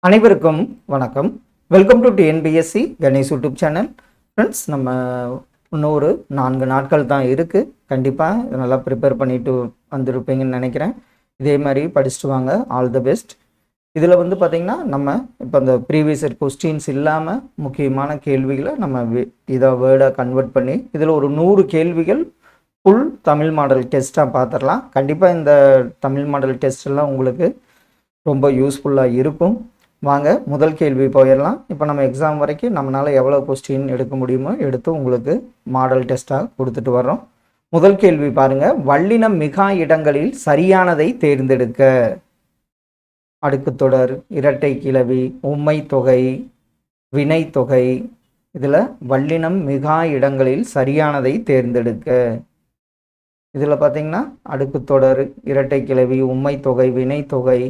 அனைவருக்கும் வணக்கம். Welcome to TNPSC Ganesh YouTube channel. Friends, நம்ம இன்னொரு 4 நாட்கள் தான் இருக்குது. கண்டிப்பாக இதை நல்லா ப்ரிப்பேர் பண்ணிட்டு வந்திருப்பீங்கன்னு நினைக்கிறேன். இதே மாதிரி படிச்சுட்டு வாங்க. All the best. இதில் பார்த்திங்கன்னா நம்ம இப்போ அந்த ப்ரீவியஸ் இயர் கொஸ்டின்ஸ் இல்லாமல் முக்கியமான கேள்விகளை நம்ம இதை வேர்டாக கன்வெர்ட் பண்ணி இதில் ஒரு 100 கேள்விகள் ஃபுல் தமிழ் மாடல் டெஸ்ட்டாக பார்த்துடலாம். கண்டிப்பாக இந்த தமிழ் மாடல் டெஸ்ட்டெல்லாம் உங்களுக்கு ரொம்ப யூஸ்ஃபுல்லாக இருக்கும். வாங்க முதல் கேள்வி போயிடலாம். இப்போ நம்ம எக்ஸாம் வரைக்கும் நம்மளால் எவ்வளோ கொஸ்டின் எடுக்க முடியுமோ எடுத்து உங்களுக்கு மாடல் டெஸ்ட்டாக கொடுத்துட்டு வர்றோம். முதல் கேள்வி பாருங்கள். வல்லினம் மிகா இடங்களில் சரியானதை தேர்ந்தெடுக்க. அடுக்குத்தொடர், இரட்டை கிளவி, உம்மை தொகை, வினை தொகை. இதில் வல்லினம் மிகா இடங்களில் சரியானதை தேர்ந்தெடுக்க. இதில் பார்த்திங்கன்னா அடுக்குத்தொடர், இரட்டை கிளவி, உம்மை தொகை, வினை தொகை.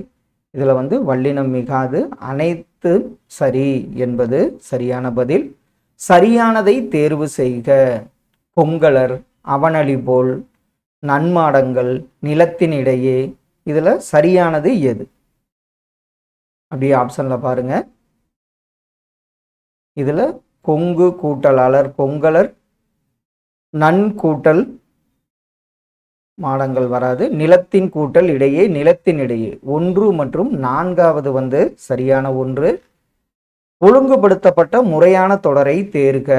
இதில் வல்லினம் மிகாது, அனைத்து சரி என்பது சரியான பதில். சரியானதை தேர்வு செய்க. பொங்கலர், அவனளி போல், நன்மாடங்கள், நிலத்தினிடையே. இதில் சரியானது எது? அப்படியே ஆப்ஷனில் பாருங்க. இதில் கொங்கு கூட்டல் அலர் பொங்கலர், நன் கூட்டல் மாடங்கள் வராது, நிலத்தின் கூட்டல் இடையே நிலத்தின் இடையே. 1 மற்றும் 4வது சரியான 1. ஒழுங்குபடுத்தப்பட்ட முறையான தொடரை தேர்க.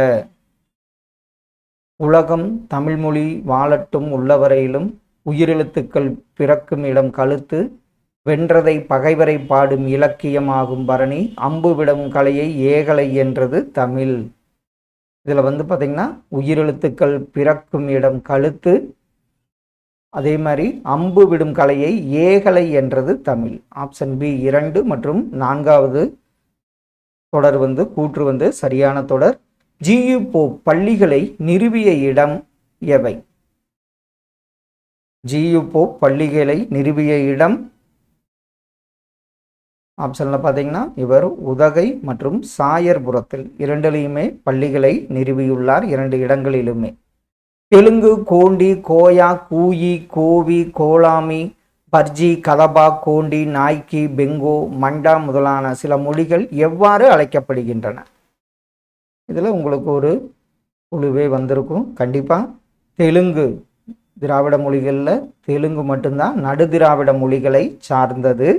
உலகம் தமிழ்மொழி வாழட்டும் உள்ளவரையிலும், உயிரெழுத்துக்கள் பிறக்கும் இடம் கழுத்து, வென்றதை பகைவரை பாடும் இலக்கியமாகும் பரணி, அம்பு விடும் கலையை ஏகலை என்றது தமிழ். இதில் பார்த்திங்கன்னா உயிரெழுத்துக்கள் பிறக்கும் இடம் கழுத்து, அதே மாதிரி அம்பு விடும் கலையை ஏகலை என்றது தமிழ். ஆப்ஷன் பி 2 மற்றும் 4வது தொடர் கூற்று சரியான தொடர். ஜியு போப் பள்ளிகளை நிறுவிய இடம் எவை? ஜியு போப் பள்ளிகளை நிறுவிய இடம் ஆப்ஷனில் பார்த்தீங்கன்னா இவர் உதகை மற்றும் சாயர்புரத்தில் இரண்டிலையுமே பள்ளிகளை நிறுவியுள்ளார், 2 இடங்களிலுமே. தெலுங்கு, கோண்டி, கோயா, கூயி, கோவி, கோலாமி, பர்ஜி, கதபா, கோண்டி, நாய்க்கி, பெங்கோ, மண்டா முதலான சில மொழிகள் எவ்வாறு அழைக்கப்படுகின்றன? இதில் உங்களுக்கு ஒரு குழுவே வந்திருக்கும். கண்டிப்பாக தெலுங்கு திராவிட மொழிகளில் தெலுங்கு மட்டும்தான் நடு திராவிட மொழிகளை சார்ந்தது.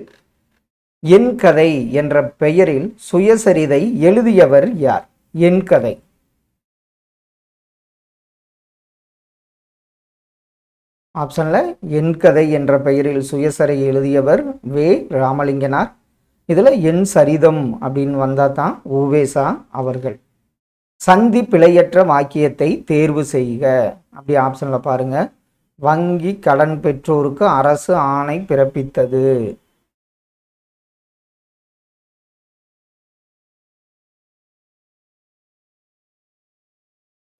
என் கதை என்ற பெயரில் சுயசரிதை எழுதியவர் யார்? என் கதை. ஆப்ஷனில் என் கதை என்ற பெயரில் சுயசரி எழுதியவர் வே. ராமலிங்கனார். இதில் என் சரிதம் அப்படின்னு வந்தால் தான் உவேசா அவர்கள். சந்தி பிழையற்ற வாக்கியத்தை தேர்வு செய்க. அப்படி ஆப்ஷனில் பாருங்கள். வங்கி கடன் பெற்றோருக்கு அரசு ஆணை பிறப்பித்தது.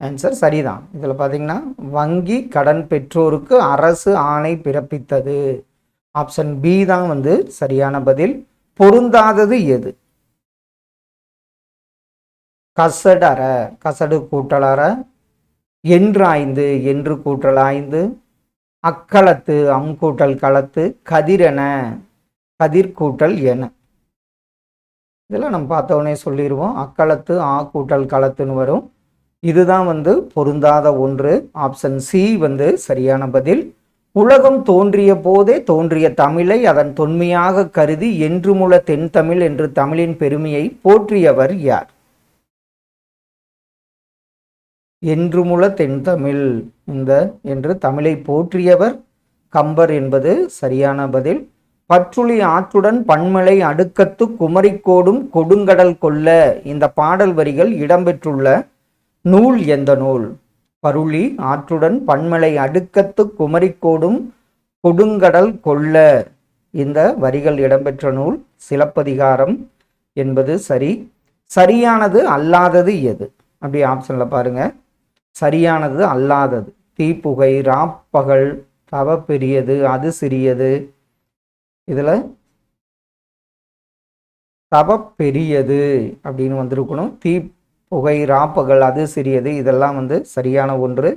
ஆன்சர் சரிதான். இதில் பார்த்தீங்கன்னா வங்கி கடன் பெற்றோருக்கு அரசு ஆணை பிறப்பித்தது. ஆப்ஷன் பி தான் சரியான பதில். பொருந்தாதது எது? கசடற, கசடு கூட்டலற, என்றாய்ந்து, என்று கூட்டல் ஆய்ந்து, அக்களத்து, கூட்டல் களத்து, கதிரென, கதிர் கூட்டல் என. இதெல்லாம் நம்ம பார்த்தோன்னே சொல்லிடுவோம். அக்களத்து கூட்டல் களத்துன்னு வரும். இதுதான் பொருந்தாத ஒன்று. ஆப்ஷன் சி சரியான பதில். உலகம் தோன்றிய போதே தோன்றிய தமிழை அதன் தொன்மையாக கருதி என்றுமுள்ள தென் தமிழ் என்று தமிழின் பெருமையை போற்றியவர் யார்? என்றுமுள்ள தென் தமிழ் என்று தமிழை போற்றியவர் கம்பர் என்பது சரியான பதில். பற்றுளி ஆற்றுடன் பன்மலை அடுக்கத்து குமரிக்கோடும் கொடுங்கடல் கொல்ல. இந்த பாடல் வரிகள் இடம்பெற்றுள்ள நூல் எந்த நூல்? பருளி ஆற்றுடன் பன்மலை அடுக்கத்து குமரிக்கோடும் கொடுங்கடல் கொல்ல. இந்த வரிகள் இடம்பெற்ற நூல் சிலப்பதிகாரம் என்பது சரி. சரியானது அல்லாதது எது? அப்படி ஆப்ஷனில் பாருங்க. சரியானது அல்லாதது தீப்புகை, ராப்பகல், தவ பெரியது, அது சிறியது. இதில் தவ பெரியது அப்படின்னு வந்திருக்கணும். புகை, ராப்பகல், அது சிறியது. இதெல்லாம் சரியான ஒன்று.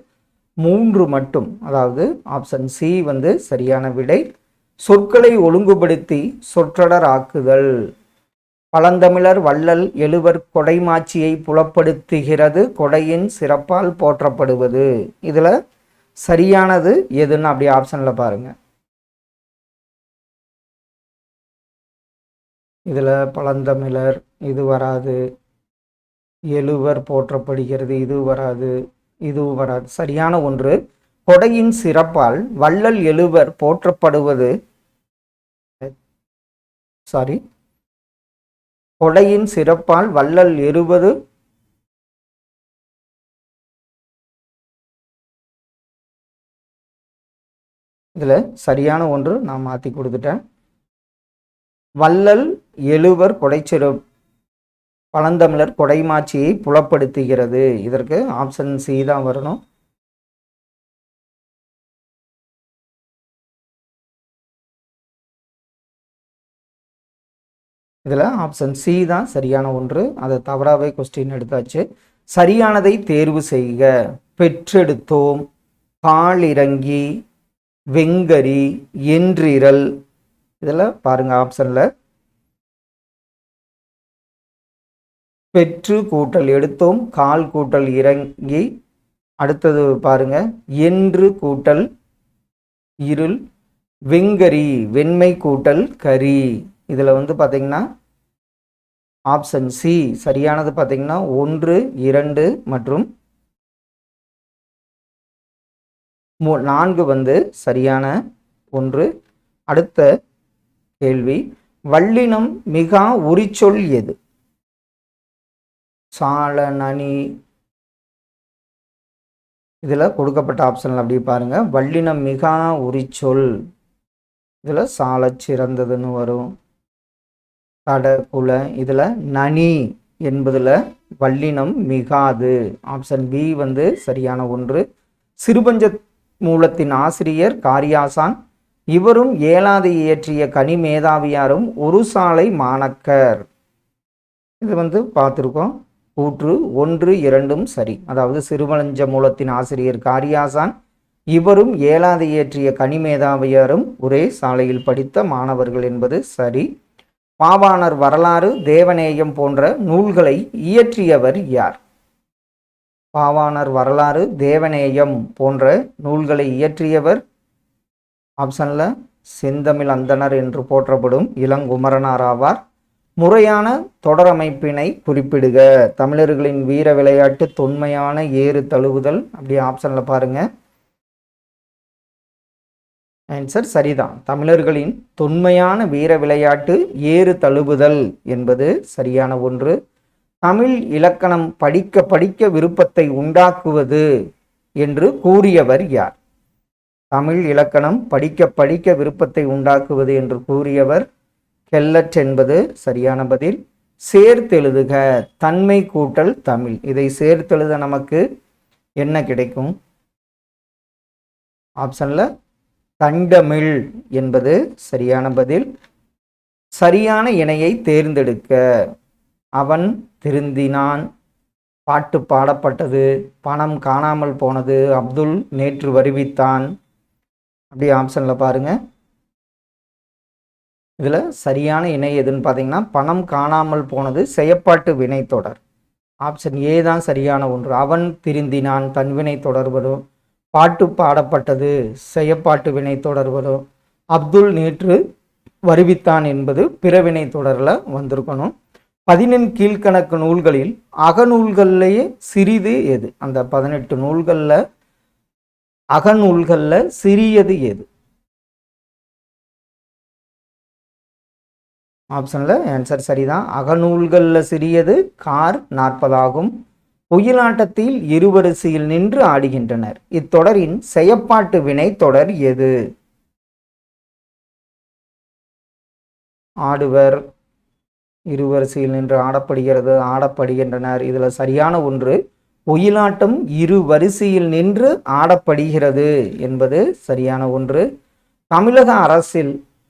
3 மட்டும், அதாவது ஆப்ஷன் சி சரியான விடை. சொற்களை ஒழுங்குபடுத்தி சொற்றொடர் ஆக்குதல். பழந்தமிழர் வள்ளல் எழுவர் கொடைமாட்சியை புலப்படுத்துகிறது, கொடையின் சிறப்பால் போற்றப்படுவது. இதுல சரியானது எதுன்னு அப்படி ஆப்ஷன்ல பாருங்க. இதுல பழந்தமிழர் இது வராது, எழுவர் போற்றப்படுகிறது இது வராது, இதுவும் வராது. சரியான ஒன்று கொடையின் சிறப்பால் வள்ளல் எழுவர் போற்றப்படுவது, சாரி, கொடையின் சிறப்பால் வள்ளல் எழுவது இதுல சரியான ஒன்று நான் மாத்தி கொடுத்துட்டேன். வள்ளல் எழுவர் கொடைச்சிறு பழந்தமிழர் கொடைமாட்சியை புலப்படுத்துகிறது. இதற்கு ஆப்ஷன் சி தான் வரணும். இதில் ஆப்ஷன் சி தான் சரியான ஒன்று. அதை தவறாகவே கொஸ்டின் எடுத்தாச்சு. சரியானதை தேர்வு செய்க. பெற்றெடுத்தோம், பாலிறங்கி, வெங்கரி, என்றிரல். இதில் பாருங்க ஆப்ஷனில் பெற்று கூட்டல் எடுத்தோம், கால் கூட்டல் இறங்கி, அடுத்தது பாருங்க என்று கூட்டல் இருள், வெங்கரி வெண்மை கூட்டல் கரி. இதில் பார்த்தீங்கன்னா ஆப்ஷன் சி சரியானது. பார்த்தீங்கன்னா 1, 2 மற்றும் 4 சரியான ஒன்று. அடுத்த கேள்வி, வல்லினம் மிகா உரிச்சொல் எது? சால, நனி. இதில் கொடுக்கப்பட்ட ஆப்ஷனில் அப்படி பாருங்க. வல்லினம் மிகா உரிச்சொல், இதில் சால சிறந்ததுன்னு வரும். தட, குல. இதில் நனி என்பதில் வல்லினம் மிகாது. ஆப்ஷன் பி சரியான ஒன்று. சிறுபஞ்ச மூலத்தின் ஆசிரியர் காரியாசான். இவரும் ஏலாதி இயற்றிய கனி மேதாவியாரும் ஒரு சாலை மாணக்கர். இது பார்த்துருக்கோம். கூற்று 1, 2 சரி. அதாவது சிறுபஞ்ச மூலத்தின் ஆசிரியர் காரியாசான், இவரும் ஏலாதி இயற்றிய கனி மேதாவியாரும் ஒரே சாலையில் படித்த மாணவர்கள் என்பது சரி. பாவாணர் வரலாறு, தேவநேயம் போன்ற நூல்களை இயற்றியவர் யார்? பாவாணர் வரலாறு, தேவநேயம் போன்ற நூல்களை இயற்றியவர் ஆப்ஷன்ல செந்தமிழ் அந்தணர் என்று போற்றப்படும் இளங்குமரனார் ஆவார். முறையான தொடரமைப்பினை குறிப்பிடுக. தமிழர்களின் வீர விளையாட்டு தொன்மையான ஏறு தழுவுதல். அப்படி ஆப்ஷன்ல பாருங்க. ஆன்சர் சரிதான். தமிழர்களின் தொன்மையான வீர விளையாட்டு ஏறு தழுவுதல் என்பது சரியான ஒன்று. தமிழ் இலக்கணம் படிக்க படிக்க விருப்பத்தை உண்டாக்குவது என்று கூறியவர் யார்? தமிழ் இலக்கணம் படிக்க படிக்க விருப்பத்தை உண்டாக்குவது என்று கூறியவர் கெல்லட் என்பது சரியான பதில். சேர்த்தெழுதுக. தன்மை கூட்டல் தமிழ். இதை சேர்த்தெழுத நமக்கு என்ன கிடைக்கும்? ஆப்ஷன்ல தண்டமிழ் என்பது சரியான பதில். சரியான இணையை தேர்ந்தெடுக்க. அவன் திருந்தினான், பாட்டு பாடப்பட்டது, பணம் காணாமல் போனது, அப்துல் நேற்று வருவித்தான். அப்படி ஆப்ஷன்ல பாருங்க. இதுல சரியான இணை எதுன்னு பார்த்தீங்கன்னா பணம் காணாமல் போனது செயப்பாட்டு வினை தொடர். ஆப்ஷன் ஏ தான் சரியான ஒன்று. அவன் திருந்தினான் தன்வினை தொடர் வரும். பாட்டு பாடப்பட்டது செயப்பாட்டு வினை தொடர் வரும். அப்துல் நேற்று வருவித்தான் என்பது பிறவினை தொடரில் வந்திருக்கணும். 18 கீழ்கணக்கு நூல்களில் அகநூல்கள்லேயே சிறிது எது? அந்த 18 நூல்களில் அகநூல்களில் சிறியது எது? ஆப்ஷனில் ஆன்சர் சரிதான். அகநூல்களில் சிறியது கார் 40 ஆகும். ஒயிலாட்டத்தில் இருவரிசையில் நின்று ஆடுகின்றனர். இத்தொடரின் செயப்பாட்டு வினை தொடர் எது? ஆடுவர், இருவரிசையில் நின்று ஆடப்படுகிறது, ஆடப்படுகின்றனர். இதில் சரியான ஒன்று ஒயிலாட்டம் இரு வரிசையில் நின்று ஆடப்படுகிறது என்பது சரியான ஒன்று. தமிழக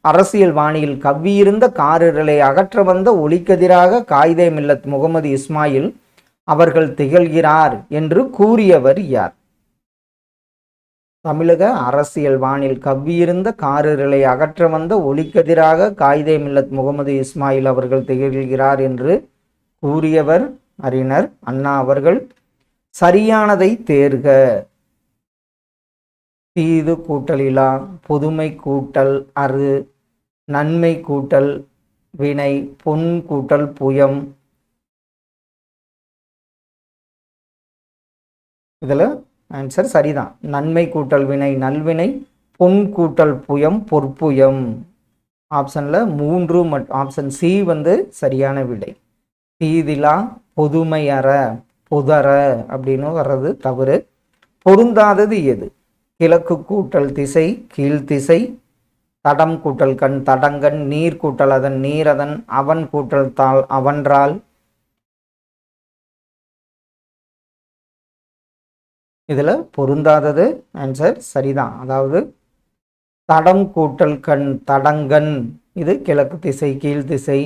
அரசியல் வாணியில் கவ்வியிருந்த காரிரலை அகற்ற வந்த ஒளிக்கதிராக காயிதே மில்லத் முகமது இஸ்மாயில் அவர்கள் திகழ்கிறார் என்று கூறியவர் யார்? தமிழக அரசியல் வானில் கவ்வியிருந்த காரிருளை அகற்ற வந்த ஒளிக்கதிராக காயிதே மில்லத் முகமது இஸ்மாயில் அவர்கள் திகழ்கிறார் என்று கூறியவர் அறிஞர் அண்ணா அவர்கள். சரியானதை தேர்க. தீது கூட்டல் இலா, பொதுமை கூட்டல் அரு, நன்மை கூட்டல் வினை, பொன் கூட்டல் புயம். இதில் ஆன்சர் சரிதான். நன்மை கூட்டல் வினை நல்வினை, பொன் கூட்டல் புயம் பொற்புயம். ஆப்ஷனில் 3 ஆப்ஷன் சி வந்து சரியான விடை. தீதிலா, பொதுமை அற, புதற அப்படின்னு வர்றது தவறு. பொருந்தாதது எது? கிழக்கு கூட்டல் திசை கீழ்த்திசை, தடம் கூட்டல் கண் தடங்கண், நீர் கூட்டல் அதன் நீரதன், அவன் கூட்டல் தாள் அவன்றால். இதில் பொருந்தாதது ஆன்சர் சரிதான். அதாவது தடம் கூட்டல் கண் தடங்கண், இது கிழக்கு திசை கீழ்த்திசை.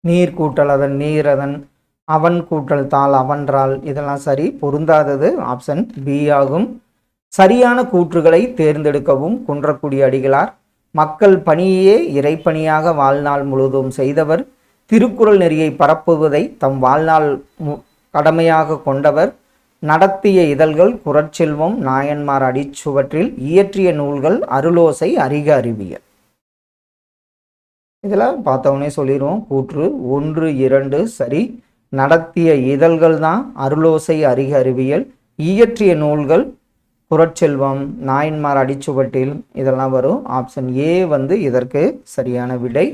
நீர் கூட்டல் அதன் நீரதன், அவன் கூட்டல் தாள் அவன்றால், இதெல்லாம் சரி. பொருந்தாதது ஆப்ஷன் பி ஆகும். சரியான கூற்றுகளை தேர்ந்தெடுக்கவும். குன்றக்குடி அடிகளார் மக்கள் பணியே இறைப்பணியாக வாழ்நாள் முழுவதும் செய்தவர். திருக்குறள் நெறியை பரப்புவதை தம் வாழ்நாள் கடமையாக கொண்டவர். நடத்திய இதழ்கள் குறட்செல்வம், நாயன்மார் அடிச்சுவற்றில், இயற்றிய நூல்கள் அருளோசை, அறிக அறிவியல். இதில் பார்த்தவொடனே சொல்லிடுவோம். கூற்று 1, 2 சரி. நடத்திய இதழ்கள் தான் அருளோசை, அறிக அறிவியல். இயற்றிய நூல்கள் குறட்செல்வம், நாயன்மார் அடிச்சுவட்டில், இதெல்லாம் வரும். ஆப்ஷன் ஏ வந்து இதற்கு சரியான விடை.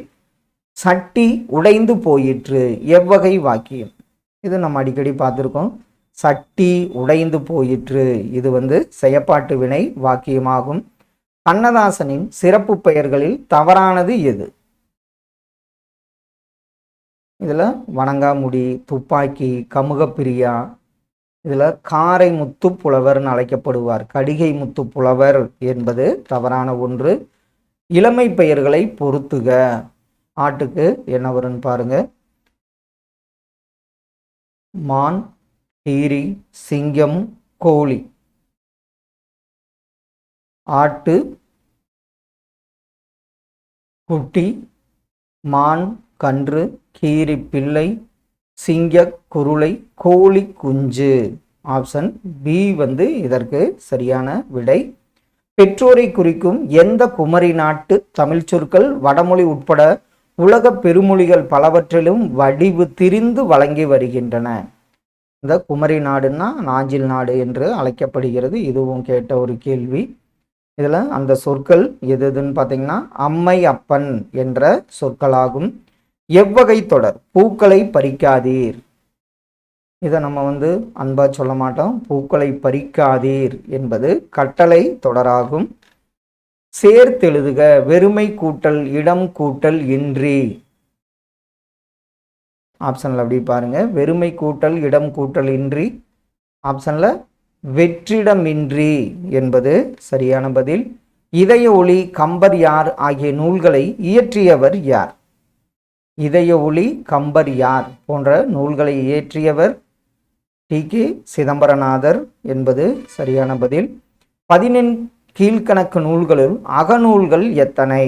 சட்டி உடைந்து போயிற்று எவ்வகை வாக்கியம்? இது நம்ம அடிக்கடி பார்த்துருக்கோம். சட்டி உடைந்து போயிற்று, இது வந்து செயப்பாட்டு வினை வாக்கியமாகும். கண்ணதாசனின் சிறப்பு பெயர்களில் தவறானது எது? இதில் வணங்காமுடி, துப்பாக்கி, கமுகப்பிரியா. இதில் காரை முத்து புலவர்னு அழைக்கப்படுவார். கடிகை முத்து புலவர் என்பது தவறான ஒன்று. இளமை பெயர்களை பொருத்துக. ஆட்டுக்கு என்ன வரும்னு பாருங்க. மான், கீரி, சிங்கம், கோழி. ஆட்டு, குட்டி, மான், கன்று, கீரி, பிள்ளை, சிங்க, குருளை, கோழி, குஞ்சு. ஆப்ஷன் பி வந்து இதற்கு சரியான விடை. பெற்றோரை குறிக்கும் எந்த குமரி நாட்டு தமிழ் சொற்கள் வடமொழி உட்பட உலக பெருமொழிகள் பலவற்றிலும் வடிவு திரிந்து வழங்கி வருகின்றன? இந்த குமரி நாடுன்னா நாஞ்சில் நாடு என்று அழைக்கப்படுகிறது. இதுவும் கேட்ட ஒரு கேள்வி. இதில் அந்த சொற்கள் எதுன்னு பார்த்தீங்கன்னா அம்மை, அப்பன் என்ற சொற்களாகும். எவ்வகை தொடர்? பூக்களை பறிக்காதீர். இதை நம்ம வந்து அன்பா சொல்ல மாட்டோம். பூக்களை பறிக்காதீர் என்பது கட்டளை தொடராகும். சேர்த்தெழுதுக. வெறுமை கூட்டல் இடம் கூட்டல் இன்றி. ஆப்ஷனில் அப்படி பாருங்க. வெறுமை கூட்டல் இடம் கூட்டல் இன்றி. ஆப்ஷனில் வெற்றிடமின்றி என்பது சரியான பதில். இதய ஒளி, கம்பர் யார் ஆகிய நூல்களை இயற்றியவர் யார்? இதய ஒளி, கம்பர் யார் போன்ற நூல்களை இயற்றியவர் டி.கே. சிதம்பரநாதர் என்பது சரியான பதில். 14 கீழ்கணக்கு நூல்களுள் அகநூல்கள் எத்தனை?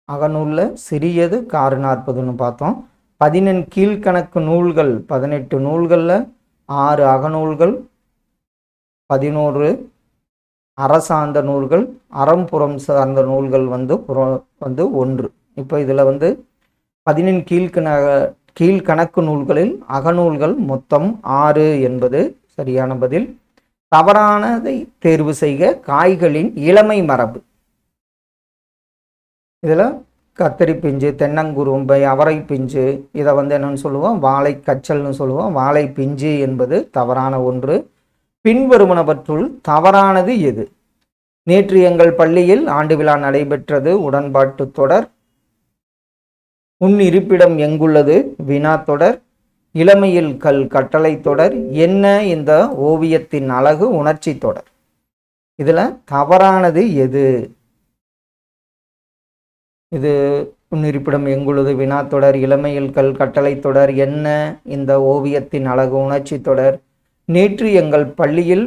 அகநூலில் சிறியது காறு 40ன்னு பார்த்தோம். 14 கீழ்கணக்கு நூல்கள் 18 நூல்களில் 6 அகநூல்கள், 11 அரசார்ந்த நூல்கள், அறம்புறம் சார்ந்த நூல்கள் வந்து 1. இப்போ இதில் வந்து 14 கீழ்கணக்கு நூல்களில் அகநூல்கள் மொத்தம் 6 என்பது சரியான பதில். தவறானதை தேர்வு செய்க. காய்களின் இளமை மரபு. இதில் கத்தரி பிஞ்சு, தென்னங்குரும்பை, அவரை பிஞ்சு, இதை வந்து என்னன்னு சொல்லுவோம்? வாழை கச்சல்னு சொல்லுவோம். வாழை பிஞ்சு என்பது தவறான ஒன்று. பின்வருவனவற்றுள் தவறானது எது? நேற்று எங்கள் பள்ளியில் ஆண்டு விழா நடைபெற்றது, உடன்பாட்டு தொடர். உன் இருப்பிடம் எங்குள்ளது, வினா தொடர். இளமையில் கல், கட்டளை தொடர். என்ன இந்த ஓவியத்தின் அழகு, உணர்ச்சி தொடர். இதில் தவறானது எது? இது உன் இருப்பிடம் எங்குள்ளது, வினா தொடர், இளமையில் கல், கட்டளை தொடர். என்ன இந்த ஓவியத்தின் அழகு, உணர்ச்சி தொடர். நேற்று எங்கள் பள்ளியில்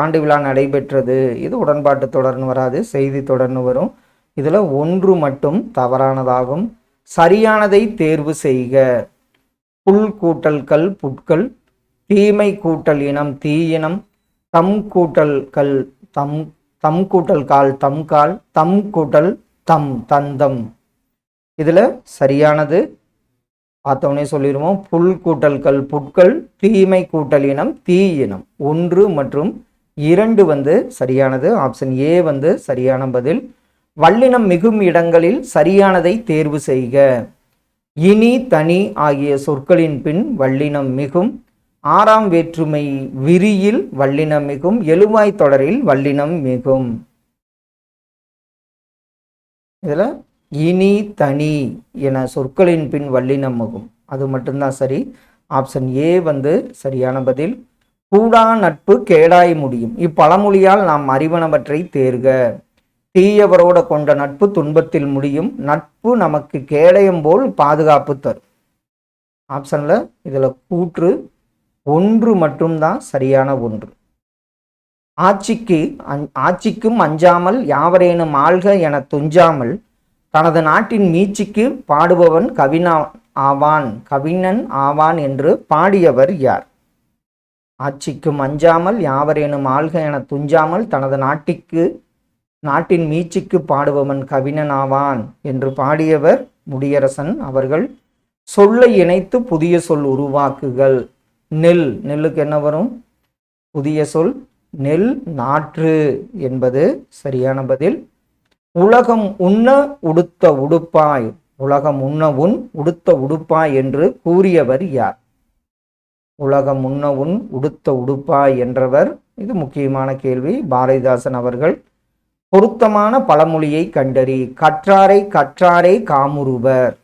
ஆண்டு விழா நடைபெற்றது. இது உடன்பாட்டு தொடர்னு வராது, செய்தி தொடர்னு வரும். இதில் ஒன்று மட்டும் தவறானதாகும். சரியானதை தேர்வு செய்க. புல் கூட்டல் கல் புட்கள், தீமை கூட்டல் இனம் தீயினம், தம் கூட்டல் கல் தம் கூட்டல் கால் தம்கால், தம் கூட்டல் தந்தம். இதில் சரியானது பார்த்தோன்னே சொல்லிடுவோம். புல் கூட்டல் கல் புட்கள், தீமை கூட்டல் இனம் தீயினம். 1 மற்றும் 2 சரியானது. ஆப்ஷன் ஏ சரியான பதில். வல்லினம் மிகும் இடங்களில் சரியானதை தேர்வு செய்க. இனி தனி ஆகிய சொற்களின் பின் வல்லினம் மிகும். 6ஆம் வேற்றுமை விரியில் வல்லினம் மிகும். எழுவாய் தொடரில் வல்லினம் மிகும். இதில் இனி தனி என சொற்களின் பின் வல்லினம் மிகும். அது மட்டும்தான் சரி. ஆப்ஷன் ஏ சரியான பதில். கூடா நட்பு கேடாய் முடியும். இப்பழமொழியால் நாம் அறிவனவற்றை தேர்க. தீயவரோட கொண்ட நட்பு துன்பத்தில் முடியும். நட்பு நமக்கு கேடயம் போல் பாதுகாப்பு தரும். ஆப்ஷன்ல இதில் கூற்று 1 மட்டும்தான் சரியான ஒன்று. ஆட்சிக்கும் அஞ்சாமல் யாவரேனும் ஆள்க என துஞ்சாமல் தனது நாட்டின் மீட்சிக்கு பாடுபவன் கவிஞன் ஆவான் என்று பாடியவர் யார்? ஆட்சிக்கும் அஞ்சாமல் யாவரேனும் ஆள்க என துஞ்சாமல் தனது நாட்டின் மீட்சிக்கு பாடுபவன் கவிஞன் ஆவான் என்று பாடியவர் முடியரசன் அவர்கள். சொல்லை இணைத்து புதிய சொல் உருவாக்குகள். நெல்லுக்கு என்ன வரும்? புதிய சொல் நெல் நாற்று என்பது சரியான பதில். உலகம் உண்ண உடுத்த உடுப்பாய், உலகம் உண்ண உடுத்த உடுப்பாய் என்று கூறியவர் யார்? உலகம் உண்ண உடுத்த உடுப்பாய் என்றவர். இது முக்கியமான கேள்வி. பாரதிதாசன் அவர்கள். பொருத்தமான பழமொழியை கண்டறி. கற்றாரை காமுறுவர்.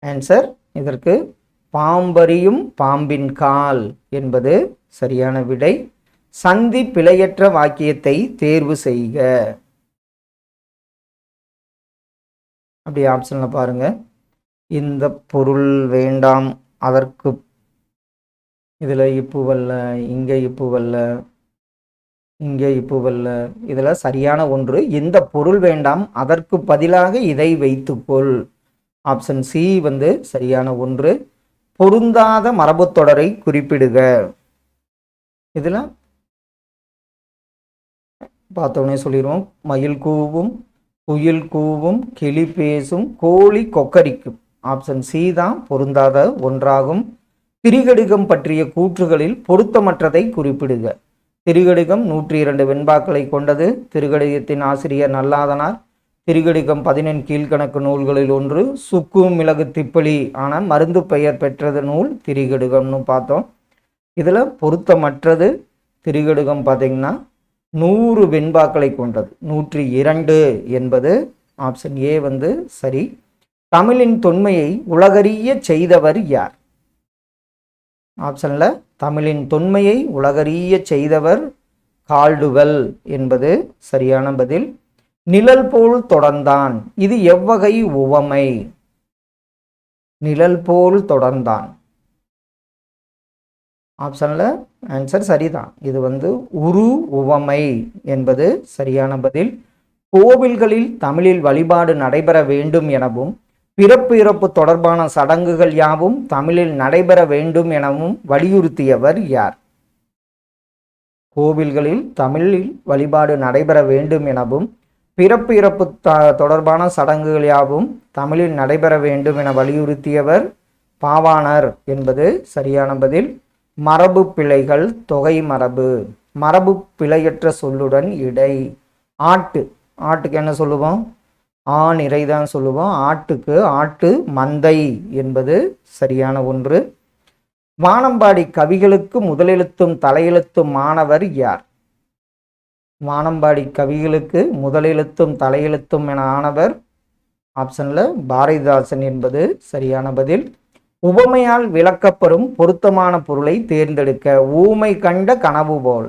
ஆன்சர் இதற்கு பாம்பரியும் பாம்பின் கால் என்பது சரியான விடை. சந்தி பிழையற்ற வாக்கியத்தை தேர்வு செய்க. அப்படி ஆப்ஷன்ல பாருங்க. இந்த பொருள் வேண்டாம், அதற்கு இதுல இப்பு வல்ல, இங்க இப்பு வல்ல, இங்கே இப்பு வல்ல. இதுல சரியான ஒன்று. இந்த பொருள் வேண்டாம், அதற்கு பதிலாக இதை வைத்துக்கொள். ஆப்ஷன் சி சரியான ஒன்று. பொருந்தாத மரபுத்தொடரை குறிப்பிடுக. இதுல பார்த்தோன்னே சொல்லிடுவோம். மயில் கூவும், குயில் கூவும், கிளி பேசும், கோழி கொக்கரிக்கும். ஆப்ஷன் சி தான் பொருந்தாத ஒன்றாகும். திரிகடுகம் பற்றிய கூற்றுகளில் பொருத்தமற்றதை குறிப்பிடுக. திரிகடுகம் 102 வெண்பாக்களை கொண்டது. திரிகடுகத்தின் ஆசிரியர் நல்லாதனார். திரிகடுகம் 14 கீழ்கணக்கு நூல்களில் ஒன்று. சுக்கு மிளகு திப்பலி ஆன மருந்து பெயர் பெற்றது நூல் திரிகடுகம்னு பார்த்தோம். இதில் பொருத்தமற்றது திரிகடுகம் பார்த்தீங்கன்னா 100 வெண்பாக்களை கொண்டது. 102 என்பது ஆப்ஷன் ஏ சரி. தமிழின் தொன்மையை உலகறிய செய்தவர் யார்? ஆப்ஷன்ல தமிழின் தொன்மையை உலகறிய செய்தவர் கால்டுவெல் என்பது சரியான பதில். நிழல் போல் தொடர்ந்தான். இது எவ்வகை உவமை? நிழல் போல் தொடர்ந்தான். ஆப்ஷன்ல ஆன்சர் சரிதான். இது உரு உவமை என்பது சரியான பதில். கோவில்களில் தமிழில் வழிபாடு நடைபெற வேண்டும் எனவும் பிறப்பு இறப்பு தொடர்பான சடங்குகள் யாவும் தமிழில் நடைபெற வேண்டும் எனவும் வலியுறுத்தியவர் யார்? கோவில்களில் தமிழில் வழிபாடு நடைபெற வேண்டும் எனவும் பிறப்பு இறப்பு தொடர்பான சடங்குகள் யாவும் தமிழில் நடைபெற வேண்டும் என வலியுறுத்தியவர் பாவாணர் என்பது சரியான பதில். மரபு பிழைகள் தொகை மரபு பிழையற்ற சொல்லுடன் இடை. ஆட்டுக்கு என்ன சொல்லுவோம்? நிறை தான் சொல்லுவோம். ஆட்டுக்கு ஆட்டு மந்தை என்பது சரியான ஒன்று. வானம்பாடி கவிகளுக்கு முதலெழுத்தும் தலையெழுத்தும் மாணவர் யார்? வானம்பாடி கவிகளுக்கு முதலெழுத்தும் தலையெழுத்தும் என ஆனவர் ஆப்ஷன்ல பாரதிதாசன் என்பது சரியான பதில். உவமையால் விளக்கப்பெறும் பொருத்தமான பொருளை தேர்ந்தெடுக்க. ஊமை கண்ட கனவு போல்.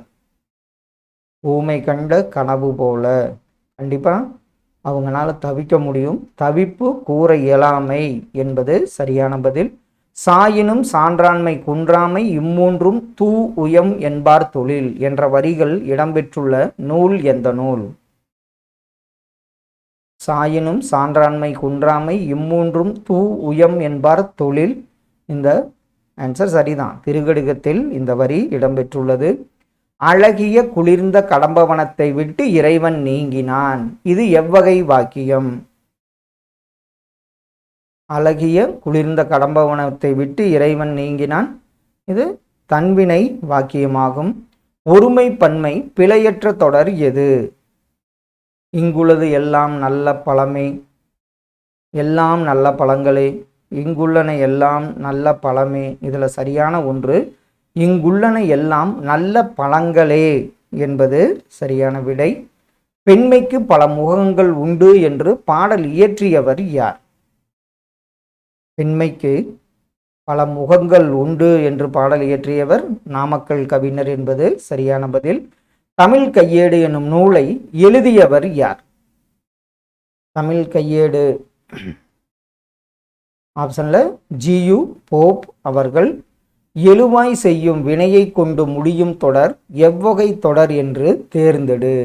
ஊமை கண்ட கனவு போல. கண்டிப்பாக அவங்களால தவிக்க முடியும். தவிப்பு கூற இயலாமை என்பது சரியான பதில். சாயினும் சான்றாண்மை குன்றாமை இம்மூன்றும் தூ உயம் என்பார் தொழில் என்ற வரிகள் இடம்பெற்றுள்ள நூல் எந்த நூல்? சாயினும் சான்றாண்மை குன்றாமை இம்மூன்றும் தூ உயம் என்பார் தொழில். இந்த ஆன்சர் சரிதான். திருக்கடிகத்தில் இந்த வரி இடம்பெற்றுள்ளது. அழகிய குளிர்ந்த கடம்பவனத்தை விட்டு இறைவன் நீங்கினான். இது எவ்வகை வாக்கியம்? அழகிய குளிர்ந்த கடம்பவனத்தை விட்டு இறைவன் நீங்கினான். இது தன்வினை வாக்கியமாகும். ஒருமை பன்மை பிழையற்ற தொடர் எது? இங்குள்ளது எல்லாம் நல்ல பழமே, எல்லாம் நல்ல பழங்களே, இங்குள்ளன எல்லாம் நல்ல பழமே. இதில் சரியான ஒன்று இங்குள்ளன எல்லாம் நல்ல பழங்களே என்பது சரியான விடை. பெண்மைக்கு பல முகங்கள் உண்டு என்று பாடல் இயற்றியவர் யார்? பெண்மைக்கு பல முகங்கள் உண்டு என்று பாடல் இயற்றியவர் நாமக்கல் கவிஞர் என்பது சரியான பதில். தமிழ் கையேடு என்னும் நூலை எழுதியவர் யார்? தமிழ் கையேடு ஆப்ஷன்ல ஜியு போப் அவர்கள். எழுவாய் செய்யும் வினையை கொண்டு முடியும் தொடர் எவ்வகை தொடர் என்று தேர்ந்தெடு.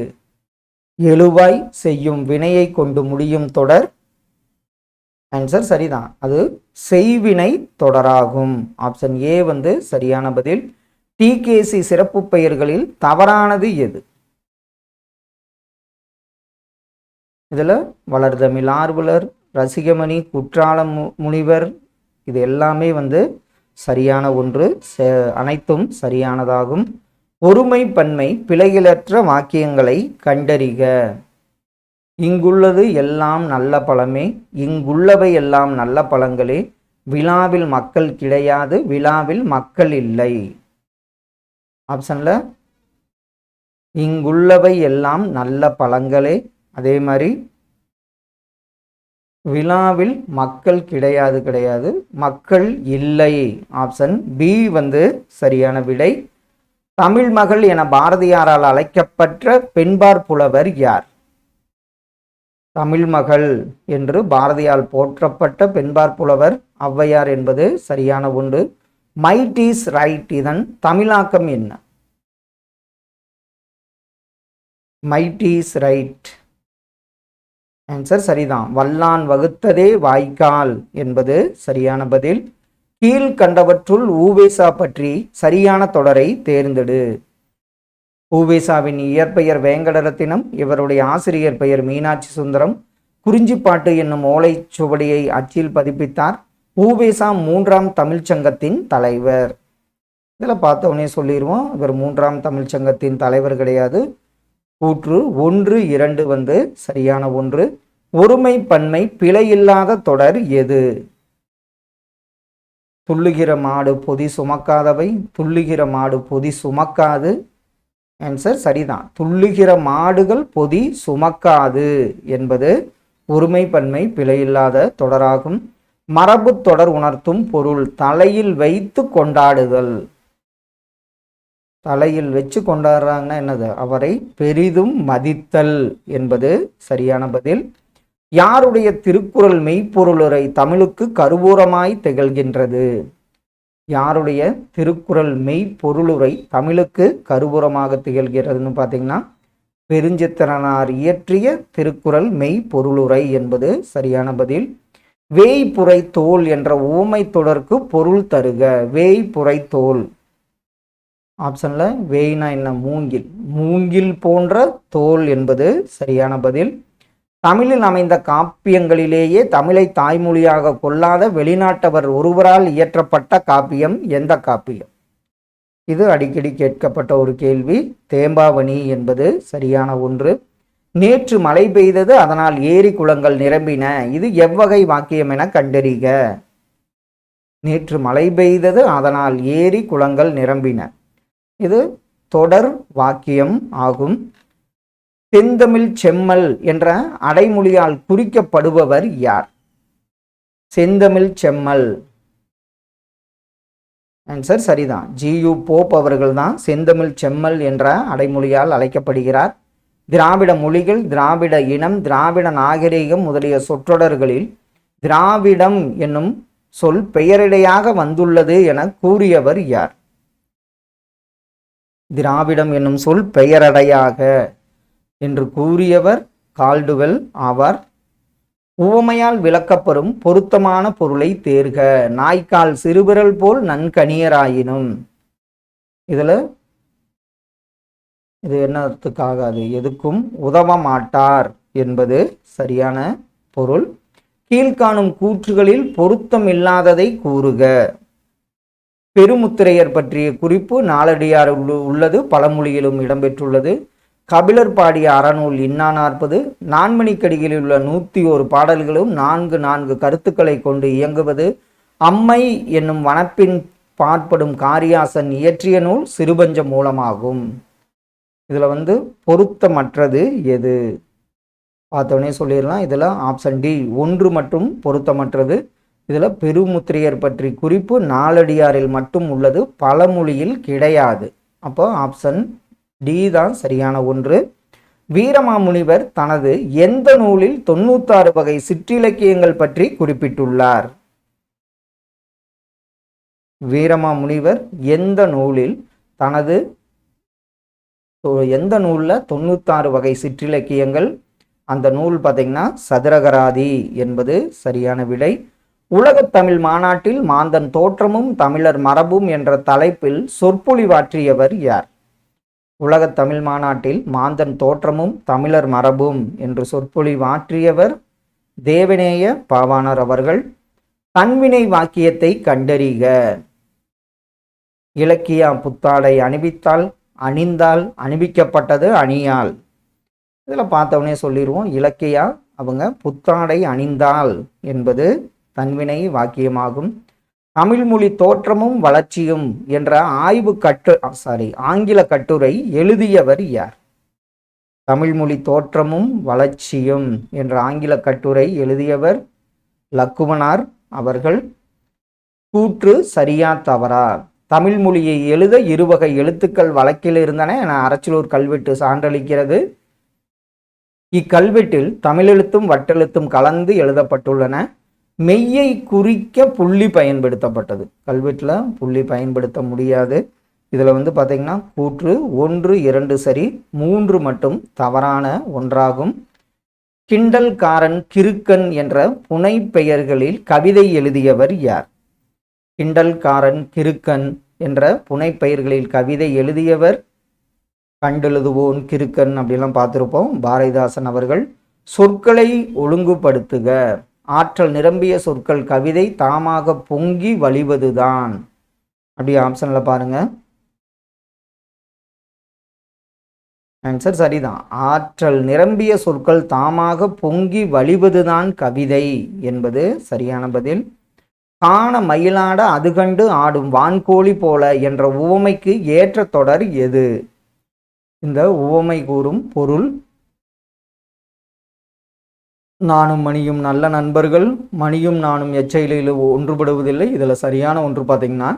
எழுவாய் செய்யும் வினையை கொண்டு முடியும் தொடர் ஆன்சர் சரிதான். அது செய்வினை தொடராகும். ஆப்ஷன் ஏ வந்து சரியான பதில். டிகேசி சிறப்பு பெயர்களில் தவறானது எது? இதுல வளர்தமிழ் ஆர்வலர், ரசிகமணி, குற்றால முனிவர் இது எல்லாமே வந்து சரியான ஒன்று. அனைத்தும் சரியானதாகும். ஒருமை பன்மை பிழைகளற்ற வாக்கியங்களை கண்டறிக. இங்குள்ளது எல்லாம் நல்ல பழமே, இங்குள்ளவை எல்லாம் நல்ல பழங்களே, விழாவில் மக்கள் கிடையாது, விழாவில் மக்கள் இல்லை. ஆப்ஷன்ல இங்குள்ளவை எல்லாம் நல்ல பழங்களே, அதே மாதிரி விழாவில் மக்கள் கிடையாது, மக்கள் இல்லை. ஆப்ஷன் பி வந்து சரியான விடை. தமிழ் மகள் என பாரதியாரால் அழைக்கப்பட்ட பெண்பார் புலவர் யார்? தமிழ் மகள் என்று பாரதியால் போற்றப்பட்ட பெண்பார் புலவர் ஔவையார் என்பது சரியான ஒன்று. மைட் இஸ் ரைட் இதன் தமிழாக்கம் என்ன? மைட் இஸ் ரைட் ஆன்சர் சரிதான். வல்லான் வகுத்ததே வாய்க்கால் என்பது சரியான பதில். கீழ்கண்டவற்றுள் ஊவேசா பற்றி சரியான தொடரை தேர்ந்தெடு. ஊவேசாவின் இயற்பெயர் வேங்கடரத்தினம், இவருடைய ஆசிரியர் பெயர் மீனாட்சி சுந்தரம். குறிஞ்சிப்பாட்டு என்னும் ஓலைச்சுவடியை அச்சில் பதிப்பித்தார். ஊவேசா 3ஆம் தமிழ்ச்சங்கத்தின் தலைவர். இதில் பார்த்தவொடனே சொல்லிடுவோம், இவர் 3ஆம் தமிழ்ச்சங்கத்தின் தலைவர் கிடையாது. கூற்று 1, 2 வந்து சரியான ஒன்று. ஒருமை பன்மை பிழையில்லாத தொடர் எது? துள்ளுகிற மாடு பொதி சுமக்காதவை, துள்ளுகிற மாடு பொதி சுமக்காது. ஆன்சர் சரிதான். துள்ளுகிற மாடுகள் பொதி சுமக்காது என்பது ஒருமை பன்மை பிழையில்லாத தொடராகும். மரபு தொடர் உணர்த்தும் பொருள் தலையில் வைத்து கொண்டாடுதல். தலையில் வச்சு கொண்டாடுறாங்கன்னா என்னது? அவரை பெரிதும் மதித்தல் என்பது சரியான பதில். யாருடைய திருக்குறள் மெய்ப்பொருளுரை தமிழுக்கு கருவூரமாய் திகழ்கின்றது? யாருடைய திருக்குறள் மெய்ப்பொருளுரை தமிழுக்கு கருவூரமாக திகழ்கிறதுன்னு பார்த்தீங்கன்னா பெருஞ்சித்திரனார் இயற்றிய திருக்குறள் மெய்ப்பொருளுரை என்பது சரியான பதில். வேய்புரை தோல் என்ற ஊமை தொடர்க்கு பொருள் தருக. வேய்புரை தோல் ஆப்ஷன்ல வேய்னா என்ன? மூங்கில். மூங்கில் போன்ற தோல் என்பது சரியான பதில். தமிழில் அமைந்த காப்பியங்களிலேயே தமிழை தாய்மொழியாக கொள்ளாத வெளிநாட்டவர் ஒருவரால் இயற்றப்பட்ட காப்பியம் எந்த காப்பியம்? இது அடிக்கடி கேட்கப்பட்ட ஒரு கேள்வி. தேம்பாவணி என்பது சரியான ஒன்று. நேற்று மழை பெய்தது, அதனால் ஏரி குளங்கள் நிரம்பின. இது எவ்வகை வாக்கியம் என கண்டறிக. நேற்று மழை பெய்தது, அதனால் ஏரி குளங்கள் நிரம்பின. இது தொடர் வாக்கியம் ஆகும். செந்தமிழ் செம்மல் என்ற அடைமொழியால் குறிக்கப்படுபவர் யார்? செந்தமிழ் செம்மல் ஆன்சர் சரிதான். ஜியு போப் அவர்கள் தான் செந்தமிழ் செம்மல் என்ற அடைமொழியால் அழைக்கப்படுகிறார். திராவிட மொழிகள், திராவிட இனம், திராவிட நாகரிகம் முதலிய சொற்றொடர்களில் திராவிடம் என்னும் சொல் பெயரிடையாக வந்துள்ளது என கூறியவர் யார்? திராவிடம் என்னும் சொல் பெயரடையாக என்று கூறியவர் கால்டுவெல் ஆவார். உவமையால் விளக்கப்பெறும் பொருத்தமான பொருளை தேர்க. நாய்க்கால் சிறுவிரல் போல் நன்கணியராயினும். இதுல இது என்னத்துக்காகாது, எதுக்கும் உதவ மாட்டார் என்பது சரியான பொருள். கீழ்காணும் கூற்றுகளில் பொருத்தம் இல்லாததை கூறுக. பெருமுத்திரையர் பற்றிய குறிப்பு நாலடியார் உள்ளது, பழமொழியிலும் இடம்பெற்றுள்ளது. கபிலர் பாடிய அறநூல் இன்னா 40. நான்மணிக்கடிகளில் உள்ள 101 பாடல்களும் 4 கருத்துக்களை கொண்டு இயங்குவது. அம்மை என்னும் வனப்பின் பாற்படும் காரியாசன் இயற்றிய நூல் சிறுபஞ்ச மூலமாகும். இதில் பொருத்தமற்றது எது? பார்த்தோன்னே சொல்லிடலாம். இதில் ஆப்ஷன் டி 1 மற்றும் பொருத்தமற்றது. இதில் பெருமுத்திரையர் பற்றி குறிப்பு நாலடியாரில் மட்டும் உள்ளது, பழமொழியில் கிடையாது. அப்போ ஆப்ஷன் டி தான் சரியான ஒன்று. வீரமாமுனிவர் தனது எந்த நூலில் 96 வகை சிற்றிலக்கியங்கள் பற்றி குறிப்பிட்டுள்ளார்? வீரமாமுனிவர் எந்த நூலில் எந்த நூலில் 96 வகை சிற்றிலக்கியங்கள்? அந்த நூல் பார்த்தீங்கன்னா சதுரகராதி என்பது சரியான விடை. உலகத் தமிழ் மாநாட்டில் மாந்தன் தோற்றமும் தமிழர் மரபும் என்ற தலைப்பில் சொற்பொழிவாற்றியவர் யார்? உலகத் தமிழ் மாநாட்டில் மாந்தன் தோற்றமும் தமிழர் மரபும் என்று சொற்பொழிவாற்றியவர் தேவநேய பாவாணர் அவர்கள். தன்வினை வாக்கியத்தை கண்டறிக. இலக்கியா புத்தாடை அணிவித்தால், அணிந்தால், அணிவிக்கப்பட்டது அணியால். இதில் பார்த்தவனே சொல்லிடுவோம். இலக்கியா அவங்க புத்தாடை அணிந்தால் என்பது தன்வினை வாக்கியமாகும். தமிழ்மொழி தோற்றமும் வளர்ச்சியும் என்ற ஆங்கில கட்டுரை எழுதியவர் யார்? தமிழ்மொழி தோற்றமும் வளர்ச்சியும் என்ற ஆங்கில கட்டுரை எழுதியவர் லக்குவனார் அவர்கள். கூற்று சரியா தவறா? தமிழ் மொழியை எழுத 2 வகை எழுத்துக்கள் வழக்கில் இருந்தன என அரச்சலூர் கல்வெட்டு சான்றளிக்கிறது. இக்கல்வெட்டில் தமிழெழுத்தும் வட்டெழுத்தும் கலந்து எழுதப்பட்டுள்ளன. மெய்யை குறிக்க புள்ளி பயன்படுத்தப்பட்டது. கல்வெட்டில் புள்ளி பயன்படுத்த முடியாது. இதில் பார்த்தீங்கன்னா கூற்று 1, 2 சரி, 3 மட்டும் தவறான ஒன்றாகும். கிண்டல்காரன், கிறுக்கன் என்ற புனை பெயர்களில் கவிதை எழுதியவர் யார்? கிண்டல்காரன், கிறுக்கன் என்ற புனை பெயர்களில் கவிதை எழுதியவர் கண்டெழுதுவோன், கிறுக்கன் அப்படிலாம் பார்த்துருப்போம், பாரதிதாசன் அவர்கள். சொற்களை ஒழுங்குபடுத்துக. ஆற்றல் நிரம்பிய சொற்கள் கவிதை தாமாக பொங்கி வழிவதுதான். அப்படி ஆப்ஷன்ல பாருங்க. ஆன்சர் சரிதான். ஆற்றல் நிரம்பிய சொற்கள் தாமாக பொங்கி வழிவதுதான் கவிதை என்பது சரியான பதில். காண மயிலாட அது கண்டு ஆடும் வான்கோழி போல என்ற உவமைக்கு ஏற்ற தொடர் எது? இந்த உவமை கூறும் பொருள் நானும் மணியும் நல்ல நண்பர்கள், மணியும் நானும் எச்சையில ஒன்றுபடுவதில்லை. இதில் சரியான ஒன்று பார்த்தீங்கன்னா,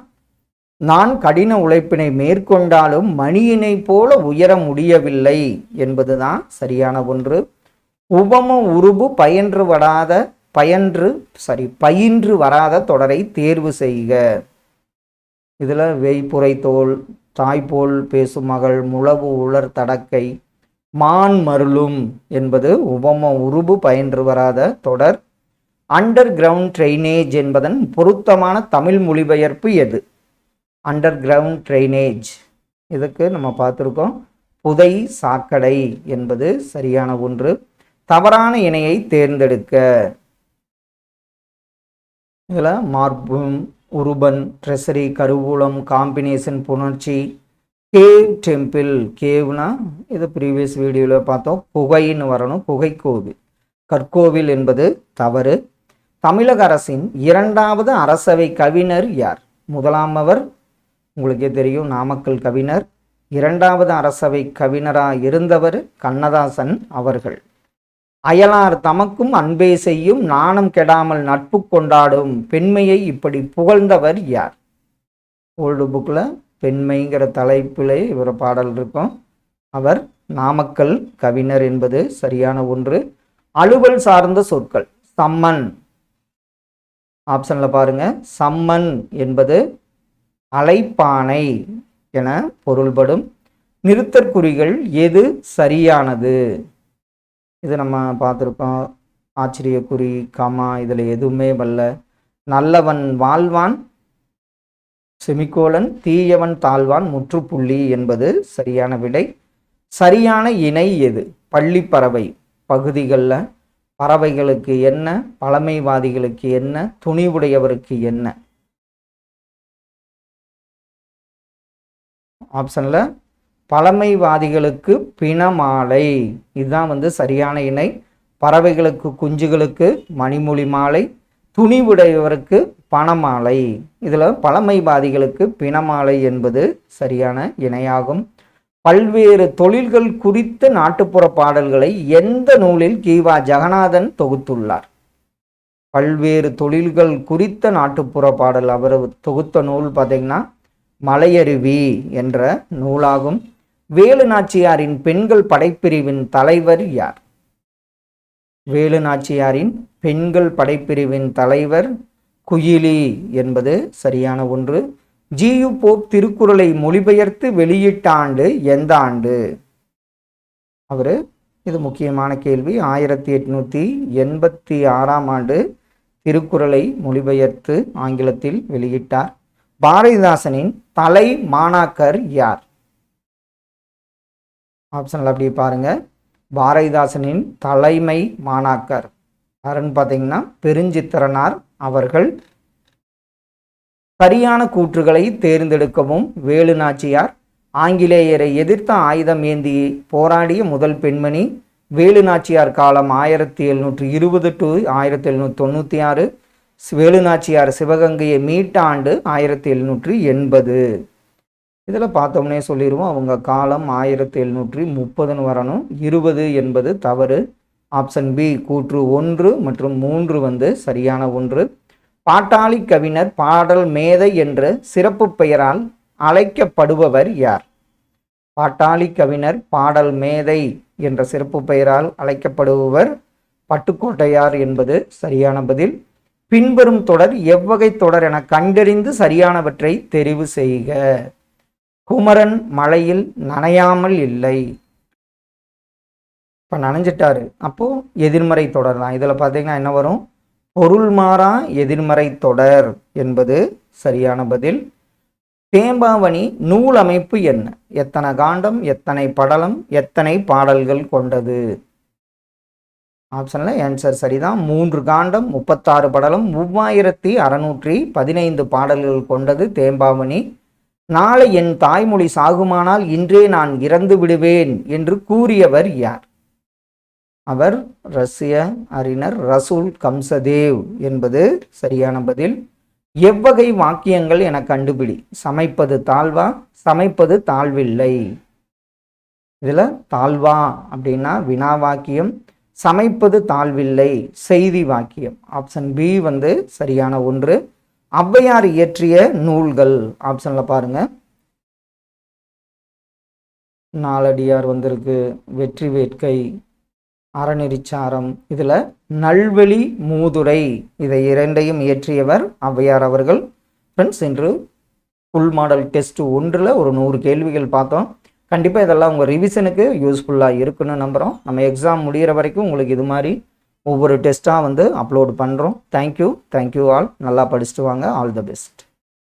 நான் கடின உழைப்பினை மேற்கொண்டாலும் மணியினை போல உயர முடியவில்லை என்பதுதான் சரியான ஒன்று. உவம உருபு பயின்று வராத தொடரை தேர்வு செய்க. இதில் வேய்ப்புரை தோல், தாய்போல் பேசும் மகள், முழவு உலர் தடக்கை, மான் மருளும் என்பது உவம உருபு பயின்று வராத தொடர். அண்டர் கிரவுண்ட் ட்ரைனேஜ் என்பதன் பொருத்தமான தமிழ் மொழிபெயர்ப்பு எது? அண்டர் கிரவுண்ட் ட்ரைனேஜ் இதுக்கு நம்ம பார்த்துருக்கோம். புதை சாக்கடை என்பது சரியான ஒன்று. தவறான இணையை தேர்ந்தெடுக்க. இதில் மார்பும், உருபன், ட்ரெஸரி, கருவூலம், காம்பினேஷன், புணர்ச்சி, கேவ் டெம்பிள். கேவ்னா இது ப்ரீவியஸ் வீடியோவில் பார்த்தோம், குகைன்னு வரணும், குகை கோவில். கற்கோவில் என்பது தவறு. தமிழக அரசின் 2வது அரசவை கவிஞர் யார்? முதலாமவர் உங்களுக்கே தெரியும், நாமக்கல் கவிஞர். 2வது அரசவை கவிஞராக இருந்தவர் கண்ணதாசன் அவர்கள். அயலார் தமக்கும் அன்பே செய்யும், நாணம் கெடாமல் நட்பு கொண்டாடும் பெண்மையை இப்படி புகழ்ந்தவர் யார்? ஓல்டு புக்கில் பெண்மைங்கிற தலைப்பிலே இவர் பாடல் இருக்கும். அவர் நாமக்கல் கவிஞர் என்பது சரியான ஒன்று. அலுவல் சார்ந்த சொற்கள் சம்மன், ஆப்ஷனில் பாருங்க. சம்மன் என்பது அலைப்பானை என பொருள்படும். நிறுத்தற்குறிகள் எது சரியானது? இது நம்ம பார்த்துருக்கோம். ஆச்சரியக்குறி, கமா, இதில் எதுவுமே வரல. நல்லவன் வாழ்வான், செமிகோலன், தீயவன் தாழ்வான், முற்றுப்புள்ளி என்பது சரியான விடை. சரியான இணை எது? பள்ளிப்பறவை. பகுதிகளில் பறவைகளுக்கு என்ன, பழமைவாதிகளுக்கு என்ன, துணிவுடையவருக்கு என்ன? ஆப்ஷனில் பழமைவாதிகளுக்கு பிணமாலை, இதுதான் சரியான இணை. பறவைகளுக்கு குஞ்சுகளுக்கு மணிமொழி மாலை, துணிவுடையவருக்கு பணமாலை. இதில் பழமைவாதிகளுக்கு பிணமாலை என்பது சரியான இணையாகும். பல்வேறு தொழில்கள் குறித்த நாட்டுப்புற பாடல்களை எந்த நூலில் கி.வா. ஜெகநாதன் தொகுத்துள்ளார்? பல்வேறு தொழில்கள் குறித்த நாட்டுப்புற பாடல் அவர் தொகுத்த நூல் பார்த்தீங்கன்னா மலையருவி என்ற நூலாகும். வேலு நாச்சியாரின் பெண்கள் படைப்பிரிவின் தலைவர் யார்? வேலு நாச்சியாரின் பெண்கள் படைப்பிரிவின் தலைவர் குயிலி என்பது சரியான ஒன்று. ஜி.யு. போப் திருக்குறளை மொழிபெயர்த்து வெளியிட்ட ஆண்டு எந்த ஆண்டு? அவர், இது முக்கியமான கேள்வி, 1886ஆம் ஆண்டு திருக்குறளை மொழிபெயர்த்து ஆங்கிலத்தில் வெளியிட்டார். பாரதிதாசனின் தலை மாணாக்கர் யார்? ஆப்ஷனில் அப்படி பாருங்க. பாரதிதாசனின் தலைமை மாணாக்கர் யாருன்னு பார்த்தீங்கன்னா பெருஞ்சித்திரனார் அவர்கள். சரியான கூற்றுகளை தேர்ந்தெடுக்கவும். வேலு நாச்சியார் ஆங்கிலேயரை எதிர்த்த ஆயுதம் ஏந்தி போராடிய முதல் பெண்மணி. வேலு நாச்சியார் காலம் 1720 to 1796. வேலு நாச்சியார் சிவகங்கையை மீட்ட ஆண்டு 1780. இதில் பார்த்தோம்னே சொல்லிடுவோம், அவங்க காலம் 1730 வரணும். 20 என்பது தவறு. ஆப்ஷன் பி கூற்று 1 மற்றும் 3 சரியான ஒன்று. பாட்டாளி கவிஞர் பாடல் மேதை என்ற சிறப்பு பெயரால் அழைக்கப்படுபவர் யார்? பாட்டாளி கவிஞர் பாடல் மேதை என்ற சிறப்பு பெயரால் அழைக்கப்படுபவர் பட்டுக்கோட்டையார் என்பது சரியான பதில். பின்வரும் தொடர் எவ்வகை தொடர் என கண்டறிந்து சரியானவற்றை தெரிவு செய்க. குமரன் மழையில் நனையாமல் இல்லை. இப்போ நனைஞ்சிட்டாரு, அப்போ எதிர்மறை தொடர் தான். இதில் பார்த்தீங்கன்னா என்ன வரும்? பொருள் மாறா எதிர்மறை தொடர் என்பது சரியான பதில். தேம்பாவணி நூல் அமைப்பு என்ன? எத்தனை காண்டம், எத்தனை படலம், எத்தனை பாடல்கள் கொண்டது? ஆப்ஷனில் ஆன்சர் சரிதான். 3 காண்டம், 36 படலம், 3615 பாடல்கள் கொண்டது தேம்பாவணி. நாளை என் தாய்மொழி சாகுமானால் இன்றே நான் இறந்து விடுவேன் என்று கூறியவர் யார்? அவர் ரஷ்ய அறிஞர் ரசூல் கம்சதேவ் என்பது சரியான பதில். எவ்வகை வாக்கியங்கள் என கண்டுபிடி. சமைப்பது தாழ்வா, சமைப்பது தாழ்வில்லை. இதில் தாழ்வா அப்படின்னா வினா வாக்கியம், சமைப்பது தாழ்வில்லை செய்தி வாக்கியம். ஆப்ஷன் பி சரியான ஒன்று. ஔவையார் இயற்றிய நூல்கள் ஆப்ஷனில் பாருங்க. நாலடியார் வந்திருக்கு, வெற்றி வேட்கை, அறநெறிச்சாரம். இதில் நல்வழி மூதுரை, இதை இரண்டையும் இயற்றியவர் ஔவையார் அவர்கள். ஃப்ரெண்ட்ஸ், இன்று ஃபுல் மாடல் டெஸ்ட் 1ல் ஒரு 100 கேள்விகள் பார்த்தோம். கண்டிப்பாக இதெல்லாம் உங்கள் ரிவிஷனுக்கு யூஸ்ஃபுல்லாக இருக்குன்னு நம்புகிறோம். நம்ம எக்ஸாம் முடிகிற வரைக்கும் உங்களுக்கு இது மாதிரி ஒவ்வொரு டெஸ்ட்டாக அப்லோட் பண்ணுறோம். Thank you all. நல்லா படிச்சுட்டு வாங்க. All the best.